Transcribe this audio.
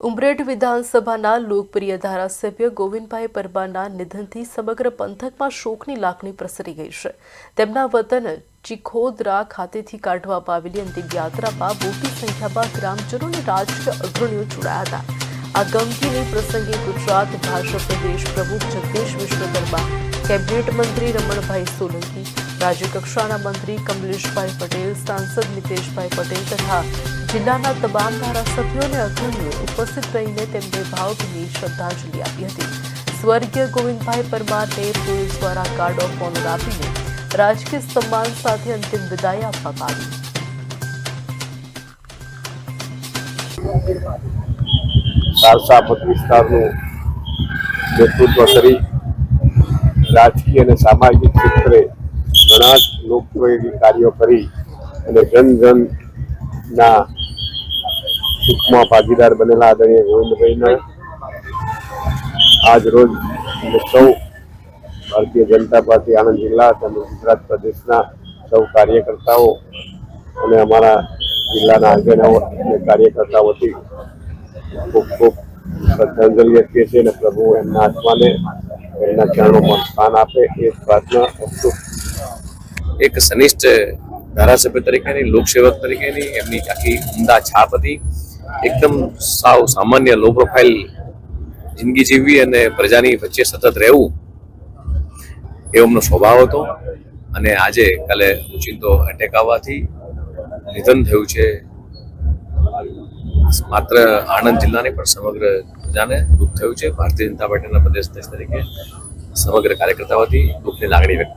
ઉમરેઠ વિધાનસભાના લોકપ્રિય ધારાસભ્ય ગોવિંદભાઈ પરમારના નિધનથી સમગ્ર પંથકમાં શોકની લાગણી પ્રસરી ગઈ છે। તેમના વતન ચીખોદરા ખાતેથી કાઢવામાં આવેલી અંતિમ યાત્રામાં મોટી સંખ્યામાં ગ્રામજનો અને રાજકીય અગ્રણીઓ જોડાયા હતા। આ ગમગીની પ્રસંગે ગુજરાત ભાજપ પ્રદેશ પ્રમુખ જગદીશ વિશ્વકર્મા, કેબિનેટ મંત્રી રમણભાઈ સોલંકી, રાજ્યકક્ષાના મંત્રી કમલેશભાઈ પટેલ, સાંસદ મિતેશભાઈ પટેલ તથા જિલ્લાના તમામ ધારાસભ્યો અને અગ્રણીઓ ઉપસ્થિત રહીને તેમને ભાવભીની શ્રદ્ધાંજલિ આપી હતી। સ્વર્ગીય ગોવિંદભાઈ પરમારને પોલીસ દ્વારા ગાર્ડ ઓફ ઓનર આપીને રાજકીય સન્માન સાથે અંતિમ વિદાય આપવામાં આવી। સારસા મત વિસ્તારનું નેતૃત્વ કરી રાજકીય અને સામાજિક ક્ષેત્રે ઘણા લોકપ્રિય કાર્યો કરી અને જનજનના સુખમાં ભાગીદાર બનેલા આદરણીય ગોવિંદભાઈના આજ રોજ સૌ ભારતીય જનતા પાર્ટી આણંદ જિલ્લા તેમજ ગુજરાત પ્રદેશના સૌ કાર્યકર્તાઓ અને અમારા જિલ્લાના આગેવાનો અને કાર્યકર્તાઓથી ખૂબ ખૂબ શ્રદ્ધાંજલિ આપીએ છીએ અને પ્રભુ એમના આત્માને એમના ચરણોમાં સ્થાન આપે એ પ્રાર્થના કરશું। એક સનિષ્ઠ ધારાસભ્ય તરીકેની, લોકસેવક તરીકેની એમની આખી ઉમદા છાપ હતી। એકદમ સાવ સામાન્ય લો પ્રોફાઇલ જિંદગી જીવવી અને પ્રજાની વચ્ચે સતત રહેવું એ એમનો સ્વભાવ હતો અને આજે કાલે ઓચિંતો એટેક આવવાથી નિધન થયું છે। માત્ર આણંદ જિલ્લાને પણ સમગ્ર પ્રજાને દુઃખ થયું છે। ભારતીય જનતા પાર્ટીના પ્રદેશ તરીકે સમગ્ર કાર્યકર્તાઓથી દુઃખની લાગણી વ્યક્ત